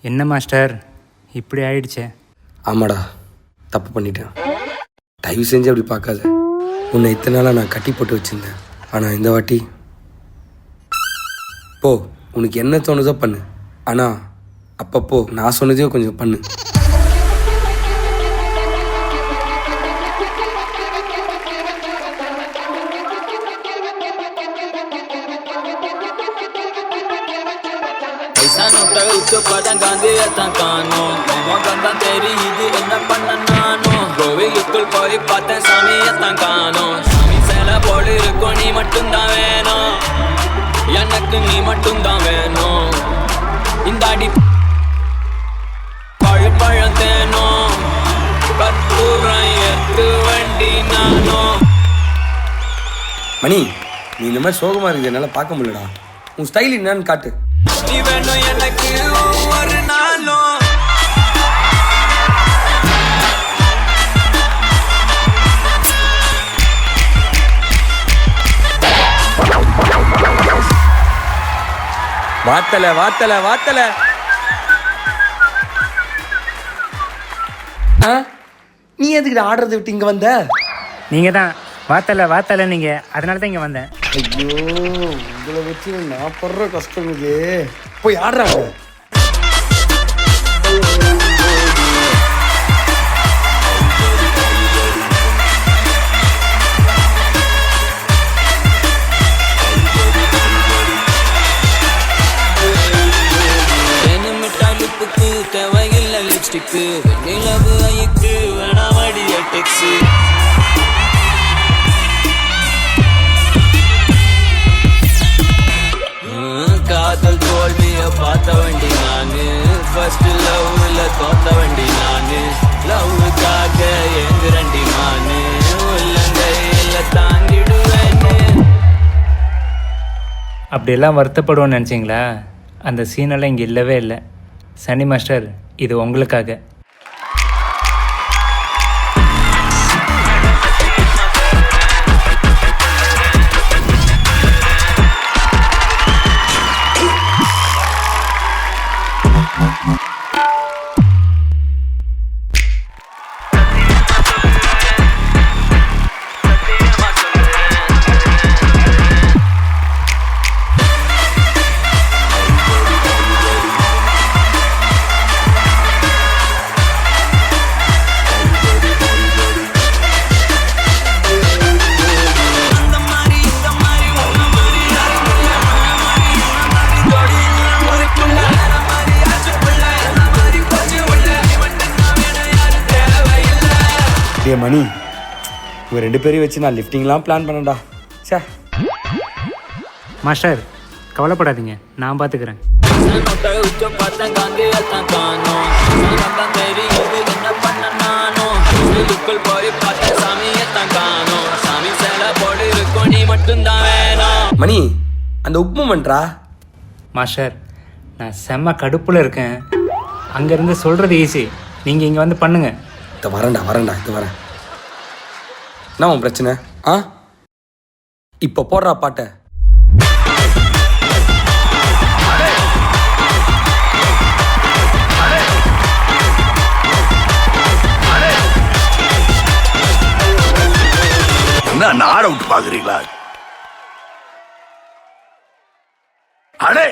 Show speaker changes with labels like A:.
A: என்ன மாஸ்டர் இப்படி ஆயிடுச்சே?
B: ஆமாடா, தப்பு பண்ணிட்டேன். தயவு செஞ்சு அப்படி பார்க்காத. உன்னை இத்தனை நாளாக நான் கட்டி போட்டு வச்சுருந்தேன். ஆனால் இந்த வாட்டி போ, உனக்கு என்ன தோணுதோ பண்ணு. ஆனால் அப்பப்போ நான் சொன்னதையோ கொஞ்சம் பண்ணு.
C: காந்தியத்தான் காணும் முகம்தான் தெரியுது, என்ன பண்ண நானும் கோவிலுக்குள் போய் பார்த்தேன், சாமியத்தான் காணும். சாமி சேலை போடு இருக்கும், நீ மட்டும்தான் வேணும், எனக்கு நீ மட்டும்தான் வேணும். இந்த அடி பழம் தேனும், கற்பூரம் எத்து வண்டி நானும்.
B: மணி, நீ இந்த மாதிரி சோகமாக இருக்குது, என்னால் பார்க்க முடியலடா. உன் ஸ்டைல் என்னன்னு காட்டு.
C: நீ வேணும் எனக்கு ஒரு நாளும்.
B: வாத்தல வாத்தல வாத்தல. நீ எதுக்கு ஆடுறதை விட்டு இங்கே வந்த?
A: நீங்கள் தான் வாத்தலை நீங்கள், அதனால தான் இங்கே வந்தேன்.
B: ஐயோ, உங்களை வச்சு நான் படுற கஷ்டம் இது. போய் ஆடுறாங்க.
C: தேவையில்லை லிப்ஸ்டிக்கு, நிலவு ஐக்கு வேணாமடிய டெக்ஸி. காதல் தோல்விய பார்த்த வண்டி நானு, ஃபர்ஸ்ட் லவ்ல தோத்த வண்டி நானு, லவ்வுக்காக எங்குரண்டி நானு, உள்ளங்கையில தாங்கிடுவேன்னு.
A: அப்படியெல்லாம் வருத்தப்படுவோன்னு நினச்சிங்களா? அந்த சீனெல்லாம் இங்கே இல்லவே இல்லை. சனி மாஸ்டர், இது உங்களுக்காக.
B: டே மணி, உங்கள் 2 பேரையும் வச்சு நான் லிஃப்டிங்லாம் பிளான் பண்ணேன்டா. சே
A: மாஸ்டர், கவலைப்படாதீங்க, நான் பார்த்துக்கிறேன்.
B: மணி, அந்த உப்பு பண்ணுறா.
A: மாஸ்டர், நான் செம்ம கடுப்பில் இருக்கேன். அங்கேருந்து சொல்கிறது ஈஸி, நீங்கள் இங்கே வந்து பண்ணுங்கள்.
B: இதை வரேன்டா இது வரேன். என்ன உன் பிரச்சனை? இப்போ போடுறா பாட்டை.
D: என்ன நாட விட்டு பாக்குறீங்களா? அடே